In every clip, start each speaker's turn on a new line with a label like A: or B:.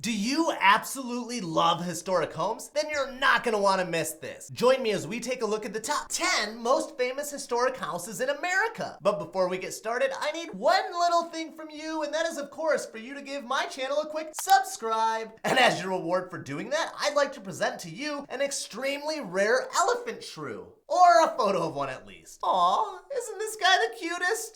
A: Do you absolutely love historic homes? Then you're not gonna wanna miss this. Join me as we take a look at the top 10 most famous historic houses in America. But before we get started, I need one little thing from you, and that is of course for you to give my channel a quick subscribe. And as your reward for doing that, I'd like to present to you an extremely rare elephant shrew. Or a photo of one at least. Aw, isn't this guy the cutest?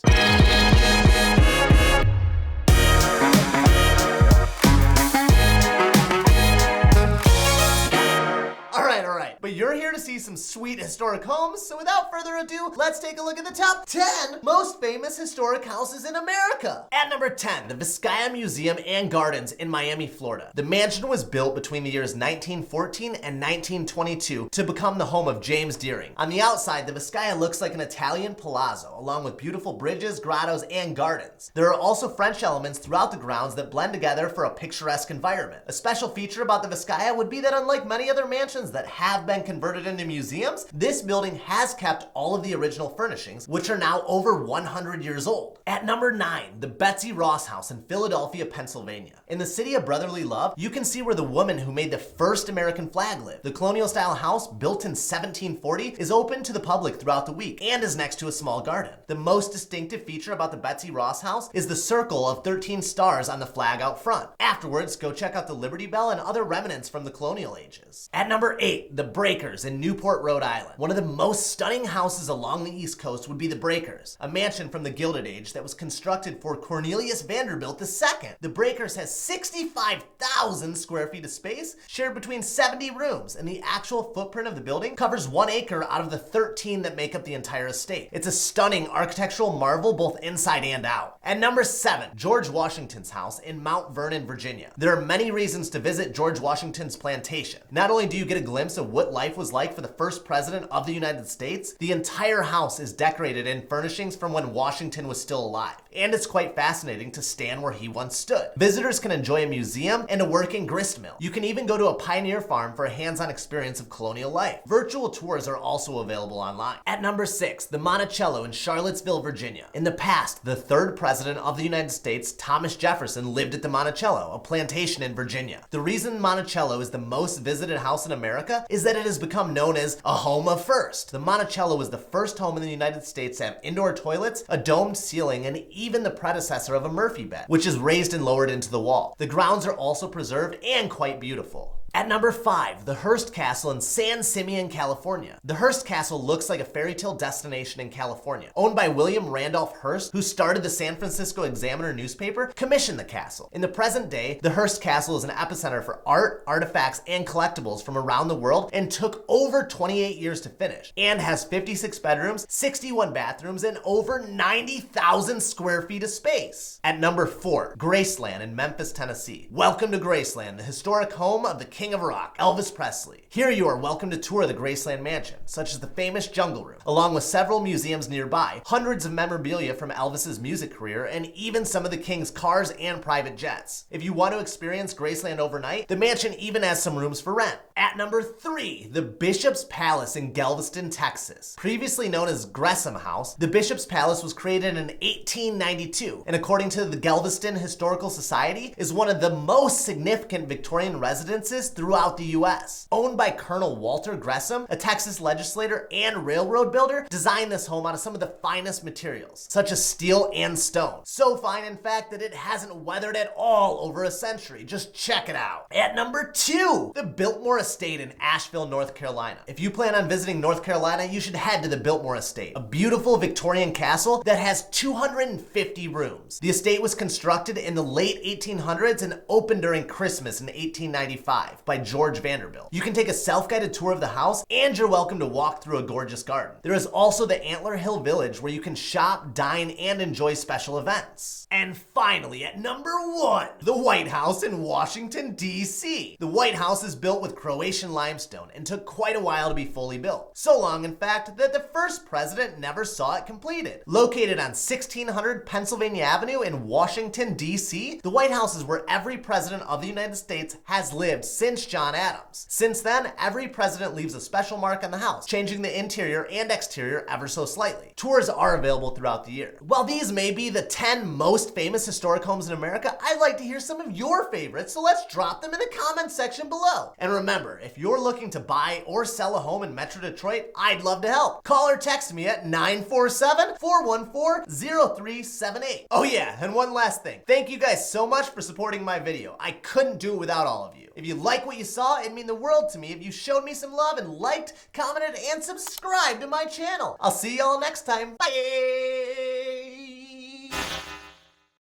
A: Alright, but you're here to see some sweet historic homes, so without further ado, let's take a look at the top 10 most famous historic houses in America. At number 10, the Vizcaya Museum and Gardens in Miami, Florida. The mansion was built between the years 1914 and 1922 to become the home of James Deering. On the outside, the Vizcaya looks like an Italian palazzo, along with beautiful bridges, grottos, and gardens. There are also French elements throughout the grounds that blend together for a picturesque environment. A special feature about the Vizcaya would be that unlike many other mansions that have been converted into museums, this building has kept all of the original furnishings, which are now over 100 years old. At number 9, the Betsy Ross House in Philadelphia, Pennsylvania. In the city of brotherly love, you can see where the woman who made the first American flag lived. The colonial-style house, built in 1740, is open to the public throughout the week and is next to a small garden. The most distinctive feature about the Betsy Ross House is the circle of 13 stars on the flag out front. Afterwards, go check out the Liberty Bell and other remnants from the colonial ages. At number 8, the Breakers in Newport, Rhode Island. One of the most stunning houses along the East Coast would be the Breakers, a mansion from the Gilded Age that was constructed for Cornelius Vanderbilt II. The Breakers has 65,000 square feet of space, shared between 70 rooms, and the actual footprint of the building covers 1 acre out of the 13 that make up the entire estate. It's a stunning architectural marvel both inside and out. At number 7, George Washington's house in Mount Vernon, Virginia. There are many reasons to visit George Washington's plantation. Not only do you get a glimpse of what life was like for the first president of the United States, the entire house is decorated in furnishings from when Washington was still alive. And it's quite fascinating to stand where he once stood. Visitors can enjoy a museum and a working grist mill. You can even go to a pioneer farm for a hands-on experience of colonial life. Virtual tours are also available online. At number 6, the Monticello in Charlottesville, Virginia. In the past, the third president of the United States, Thomas Jefferson, lived at the Monticello, a plantation in Virginia. The reason Monticello is the most visited house in America is that it has become known as a home of first. The Monticello was the first home in the United States to have indoor toilets, a domed ceiling, and even the predecessor of a Murphy bed, which is raised and lowered into the wall. The grounds are also preserved and quite beautiful. At number 5, the Hearst Castle in San Simeon, California. The Hearst Castle looks like a fairy tale destination in California. Owned by William Randolph Hearst, who started the San Francisco Examiner newspaper, commissioned the castle. In the present day, the Hearst Castle is an epicenter for art, artifacts, and collectibles from around the world and took over 28 years to finish, and has 56 bedrooms, 61 bathrooms, and over 90,000 square feet of space. At number 4, Graceland in Memphis, Tennessee. Welcome to Graceland, the historic home of the King of Rock, Elvis Presley. Here you are welcome to tour the Graceland Mansion, such as the famous Jungle Room, along with several museums nearby, hundreds of memorabilia from Elvis's music career, and even some of the King's cars and private jets. If you want to experience Graceland overnight, the mansion even has some rooms for rent. At number 3, the Bishop's Palace in Galveston, Texas. Previously known as Gresham House, the Bishop's Palace was created in 1892, and according to the Galveston Historical Society, is one of the most significant Victorian residences throughout the US. Owned by Colonel Walter Gresham, a Texas legislator and railroad builder, designed this home out of some of the finest materials, such as steel and stone. So fine, in fact, that it hasn't weathered at all over a century. Just check it out. At number 2, the Biltmore Estate in Asheville, North Carolina. If you plan on visiting North Carolina, you should head to the Biltmore Estate, a beautiful Victorian castle that has 250 rooms. The estate was constructed in the late 1800s and opened during Christmas in 1895 by George Vanderbilt. You can take a self-guided tour of the house, and you're welcome to walk through a gorgeous garden. There is also the Antler Hill Village, where you can shop, dine, and enjoy special events. And finally, at number 1, the White House in Washington, D.C. The White House is built with Croatian limestone and took quite a while to be fully built. So long, in fact, that the first president never saw it completed. Located on 1600 Pennsylvania Avenue in Washington, D.C., the White House is where every president of the United States has lived since Prince John Adams. Since then, every president leaves a special mark on the house, changing the interior and exterior ever so slightly. Tours are available throughout the year. While these may be the 10 most famous historic homes in America, I'd like to hear some of your favorites, so let's drop them in the comments section below. And remember, if you're looking to buy or sell a home in Metro Detroit, I'd love to help. Call or text me at 947-414-0378. Oh yeah, and one last thing. Thank you guys so much for supporting my video. I couldn't do it without all of you. If you like what you saw, it'd mean the world to me if you showed me some love and liked, commented, and subscribed to my channel. I'll see y'all next time. Bye!